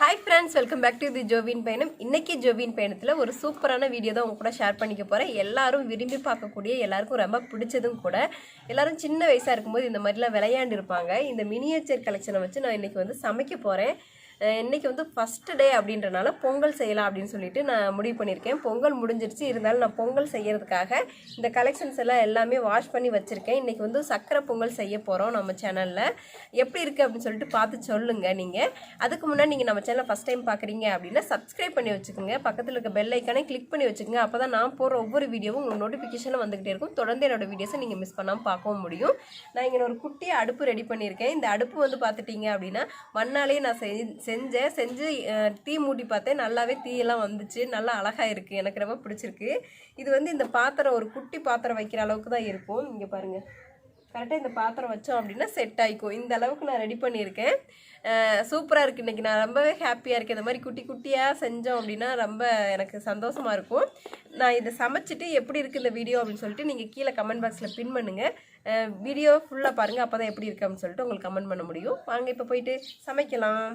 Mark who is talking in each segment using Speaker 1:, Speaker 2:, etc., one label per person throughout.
Speaker 1: Hi friends, welcome back to the ஜோவின் பயணம். இன்றைக்கி ஜோவின் பயணத்தில் ஒரு சூப்பரான வீடியோ தான் உங்க கூட ஷேர் பண்ணிக்க போகிறேன். எல்லாரும் விரும்பி பார்க்கக்கூடிய, எல்லாருக்கும் ரொம்ப பிடிச்சதும் கூட. எல்லாரும் சின்ன வயசாக இருக்கும்போது இந்த மாதிரிலாம் விளையாண்டு இருப்பாங்க. இந்த மினியேச்சர் கலெக்ஷனை வச்சு நான் இன்றைக்கி வந்து சமைக்க போகிறேன். இன்றைக்கி வந்து ஃபஸ்ட்டு டே அப்படின்றனால பொங்கல் செய்யலாம் அப்படின்னு சொல்லிட்டு நான் முடிவு பண்ணியிருக்கேன். பொங்கல் முடிஞ்சிருச்சு, இருந்தாலும் நான் பொங்கல் செய்கிறதுக்காக இந்த கலெக்ஷன்ஸ் எல்லாம் எல்லாமே வாஷ் பண்ணி வச்சுருக்கேன். இன்றைக்கி வந்து சக்கரை பொங்கல் செய்ய போகிறோம் நம்ம சேனலில். எப்படி இருக்குது அப்படின்னு சொல்லிட்டு பார்த்து சொல்லுங்கள். நீங்கள் அதுக்கு முன்னாடி நீங்கள் நம்ம சேனலை ஃபஸ்ட் டைம் பார்க்குறீங்க அப்படின்னா சப்ஸ்கிரைப் பண்ணி வச்சுக்கோங்க. பக்கத்தில் இருக்க பெல் ஐக்கானே கிளிக் பண்ணி வச்சுக்கோங்க. அப்போ தான் நான் போகிற ஒவ்வொரு வீடியோவும் உங்களுக்கு நோட்டிஃபிகேஷனில் வந்துக்கிட்டே இருக்கும். தொடர்ந்து என்னோடய வீடியோஸை நீங்கள் மிஸ் பண்ணாமல் பார்க்கவும் முடியும். நான் இங்கே ஒரு குட்டி அடுப்பு ரெடி பண்ணியிருக்கேன். இந்த அடுப்பு வந்து பார்த்துட்டிங்க அப்படின்னா மண்ணாலே நான் செஞ்சு தீ மூட்டி பார்த்தேன். நல்லாவே தீயெல்லாம் வந்துச்சு. நல்லா அழகாக இருக்குது, எனக்கு ரொம்ப பிடிச்சிருக்கு. இது வந்து இந்த பாத்திரம் ஒரு குட்டி பாத்திரம் வைக்கிற அளவுக்கு தான் இருக்கும். இங்கே பாருங்கள், கரெக்டாக இந்த பாத்திரம் வச்சோம் அப்படின்னா செட் ஆகிக்கும். இந்த அளவுக்கு நான் ரெடி பண்ணியிருக்கேன். சூப்பராக இருக்குது. இன்றைக்கி நான் ரொம்பவே ஹாப்பியாக இருக்கேன். இந்த மாதிரி குட்டி குட்டியாக செஞ்சோம் அப்படின்னா ரொம்ப எனக்கு சந்தோஷமாக இருக்கும். நான் இதை சமைச்சிட்டு எப்படி இருக்குது இந்த வீடியோ அப்படின்னு சொல்லிட்டு நீங்கள் கீழே கமெண்ட் பாக்ஸில் பின் பண்ணுங்கள். வீடியோ ஃபுல்லாக பாருங்கள், அப்போ தான் எப்படி இருக்குது அப்படின்னு சொல்லிட்டு உங்களுக்கு கமெண்ட் பண்ண முடியும். வாங்க இப்போ போயிட்டு சமைக்கலாம்.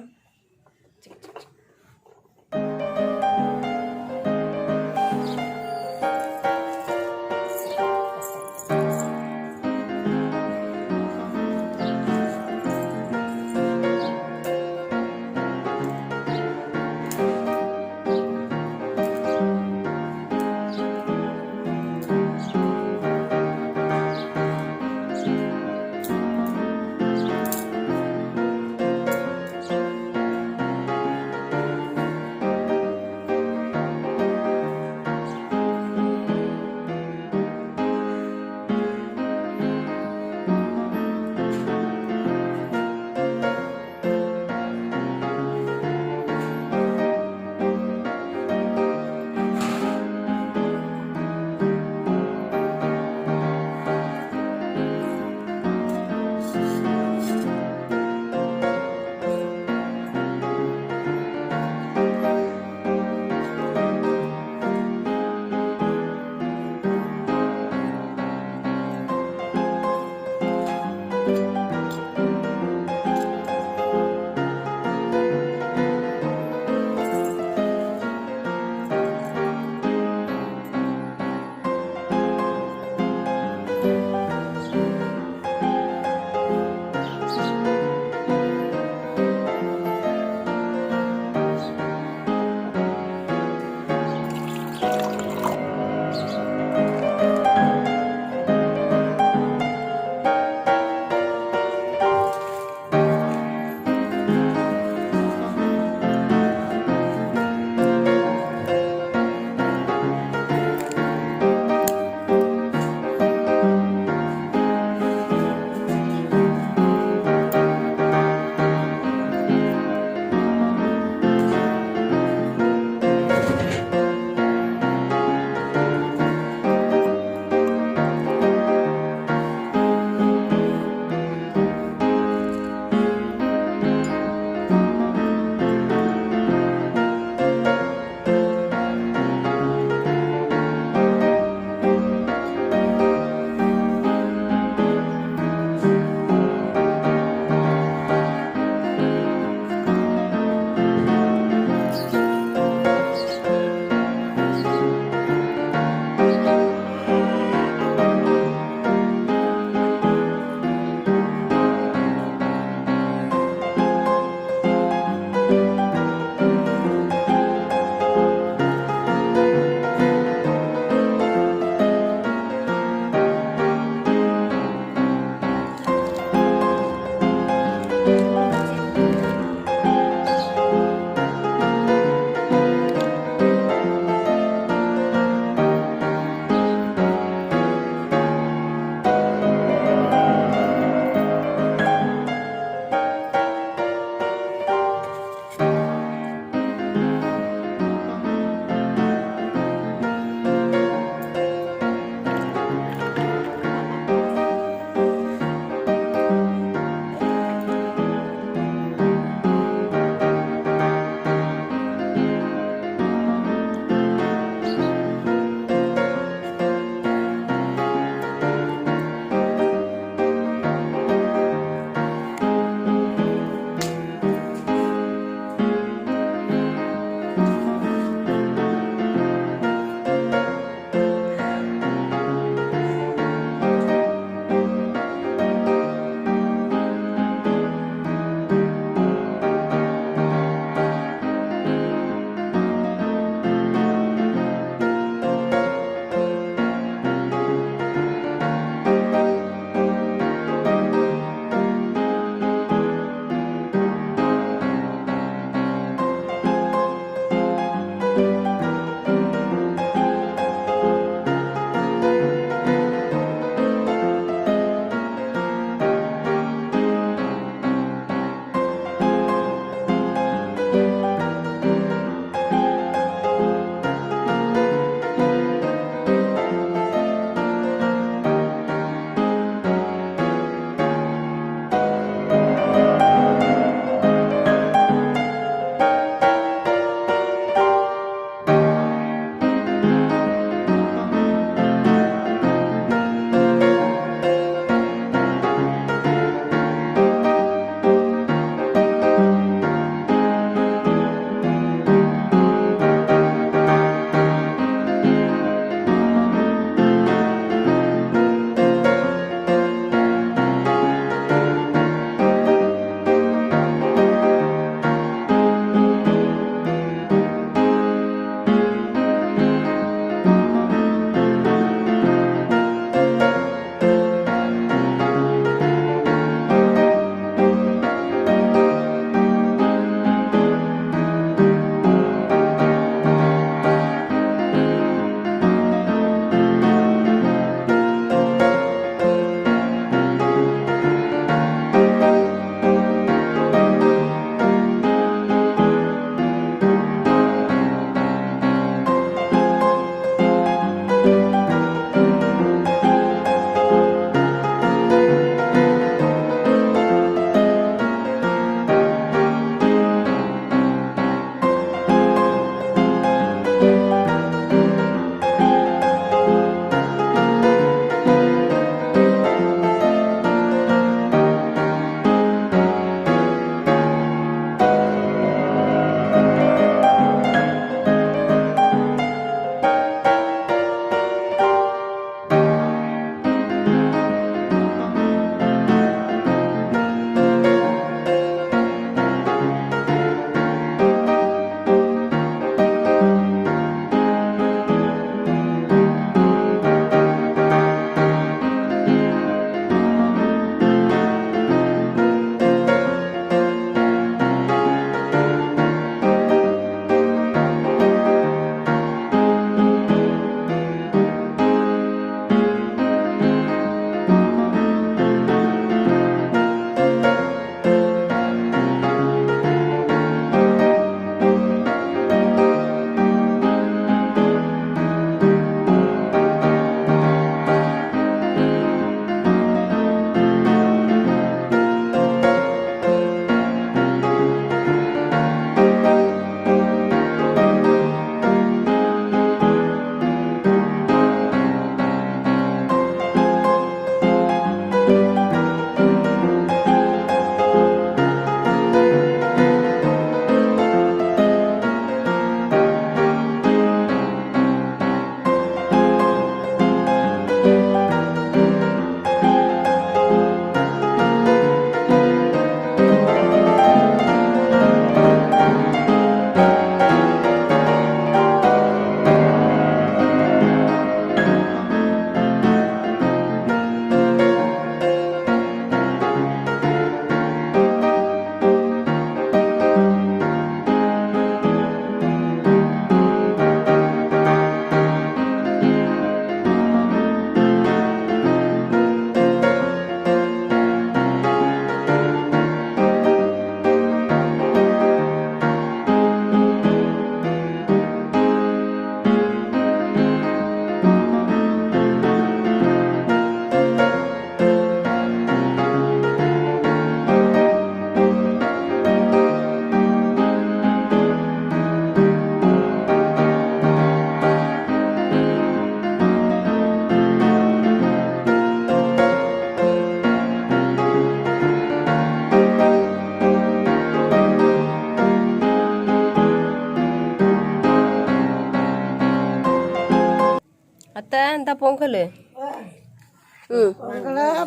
Speaker 1: அத்தை இந்த பொங்கல்.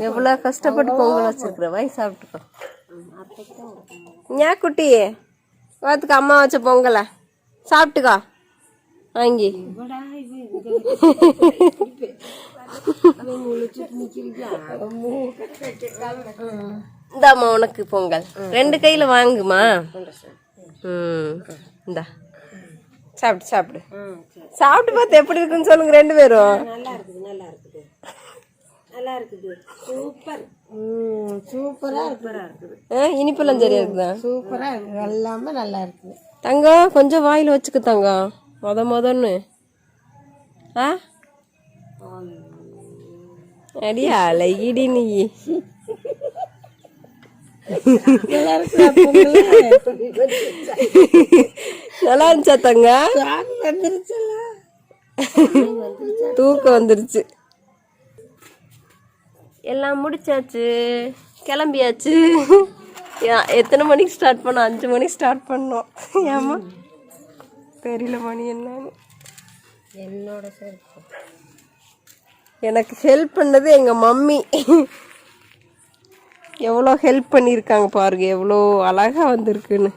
Speaker 1: எவ்வளோ கஷ்டப்பட்டு பொங்கல் வச்சிருக்கிற வாய் சாப்பிட்டுக்கோ. ஏன் குட்டி பார்த்துக்க அம்மா வச்ச பொங்கலை சாப்பிட்டுக்கோ வாங்கி. இந்தாம்மா உனக்கு பொங்கல் 2 கையில வாங்குமா. இந்தா சாப்பிட்டு சாப்பிடு. சாப்பிட்டு பார்த்து எப்படி இருக்குன்னு சொல்லுங்க 2 பேரும். நல்லா இருக்குது சூப்பர். சூப்பரா இருக்குது. இனிப்பெல்லாம் சரியா இருக்குதா? சூப்பரா இருக்கு. எல்லாமே நல்லா இருக்குது. தங்கம் கொஞ்சம் வாயில வச்சுக்க தங்கம். மொதன்னு அடியா அழகிடி நீ. நல்லா இருந்துச்சா தங்க? தூக்கம் வந்துருச்சு. எல்லாம் முடிச்சாச்சு, கிளம்பியாச்சு. எத்தனை மணிக்கு ஸ்டார்ட் பண்ணோம்? 5 மணிக்கு ஸ்டார்ட் பண்ணோம். ஏமா தெரியல மணி என்னன்னு. என்னோட எனக்கு ஹெல்ப் பண்ணது எங்கள் மம்மி. எவ்வளோ ஹெல்ப் பண்ணியிருக்காங்க பாருங்க, எவ்வளோ அழகாக வந்திருக்குன்னு.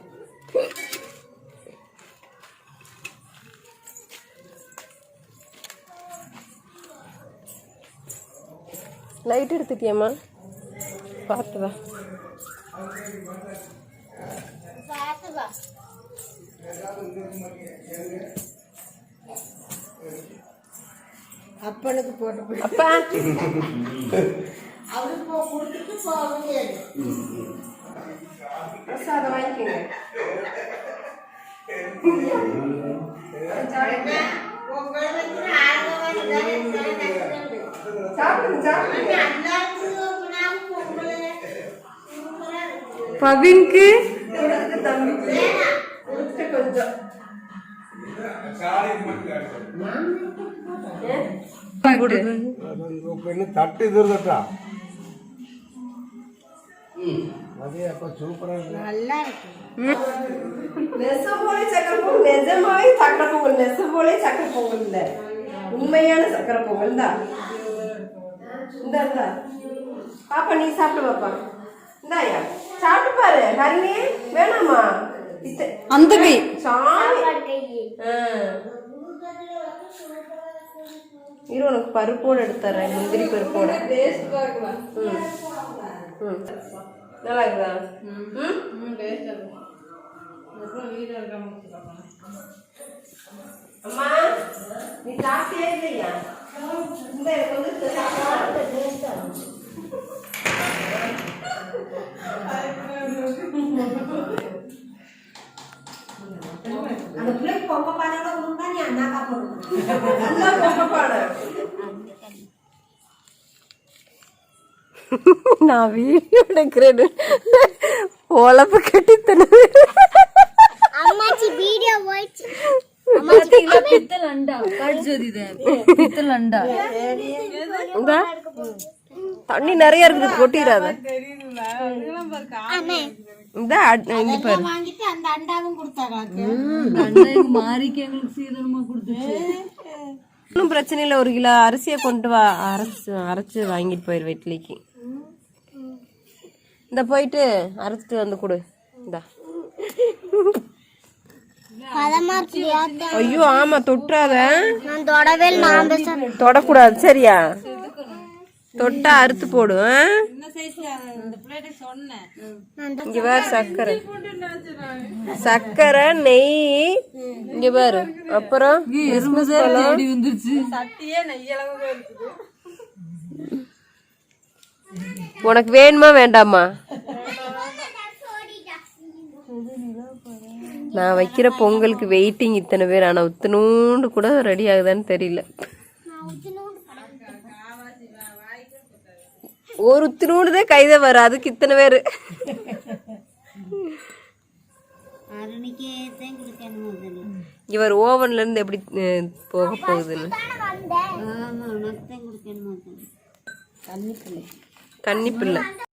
Speaker 1: லைட் எடுத்துட்டியம்மா? பார்த்து வா. அப்பனுக்கு போட்டு அப்பா பிரசாதம் வாங்கிக்கோங்க. பவின்க்கு தம்பிக்கு கொஞ்சம்
Speaker 2: தட்டு இதுட்டா சூப்பரா
Speaker 1: நல்லா இருக்கு. நெசம்போலே சக்கரை பொங்கல், நிஜமாவே சக்கரை பொங்கல், நெசம்போலே சக்கரை பொங்கல் இல்ல, உண்மையான சக்கரை பொங்கல் தான். இந்த பாப்பா நீ சாப்பிடு பாப்பா. இந்தாயா சாப்பிட்டு பாரு. ஹரிணி வேணாமா? அந்த கை சாமி. இரு உனக்கு பருப்போடு எடுத்துறேன், முந்திரி பருப்போட. நல்லா இருக்குதா? அம்மா நீ சாப்பிட்டே இல்லையா? இந்த எனக்கு வந்து அந்த பிள்ளைக்கு பொங்க பானையோட உண்டா நீ அண்ணாக்கா போடுங்க. பொங்க பானை நான் வீடியோ எடுக்கிறேன். உழப்பு கட்டித்தன
Speaker 3: அம்மாச்சி வீடியோ வாட்ச்.
Speaker 4: அம்மாச்சி பித்தல் அண்டா காட்ஜோதிதே பித்தல் அண்டா.
Speaker 1: இந்த தண்ணி நிறைய இருக்குது, கொட்டிராத. இந்த இங்க பாரு
Speaker 3: வாங்கிட்டு அந்த அண்டாவும் கொடுத்தாங்க.
Speaker 4: அண்டா மாரிக்கு எங்களுக்கு சீதனமா கொடுத்துச்சு.
Speaker 1: ஒன்றும் பிரச்சனை இல்லை. 1 கிலோ அரிசியை கொண்டு வா, அரைச்சு வாங்கிட்டு போயிரு இட்லிக்கு. இந்த போயிட்டு அரைச்சிட்டு வந்து கொடு. இந்தா. ஐயோ ஆமா தொட்டாத. தொடக்கூடாது சரியா? தொட்டா அறுத்து போடும். இங்க பாரு சக்கரை நெய். இங்க பாரு அப்புறம் உனக்கு வேணுமா வேண்டாமா? நான் வைக்கிற பொங்கலுக்கு வெயிட்டிங் இத்தனை பேர். ஆனா உத்தனூண்டு கூட ரெடி ஆகுதான்னு தெரியல. ஒரு உத்தினூடுதான் கைதான் வரும், அதுக்கு இத்தனை பேரு. இவர் ஓவன்ல இருந்து எப்படி போக போகுதுன்னு. கன்னிப்பிள்ளை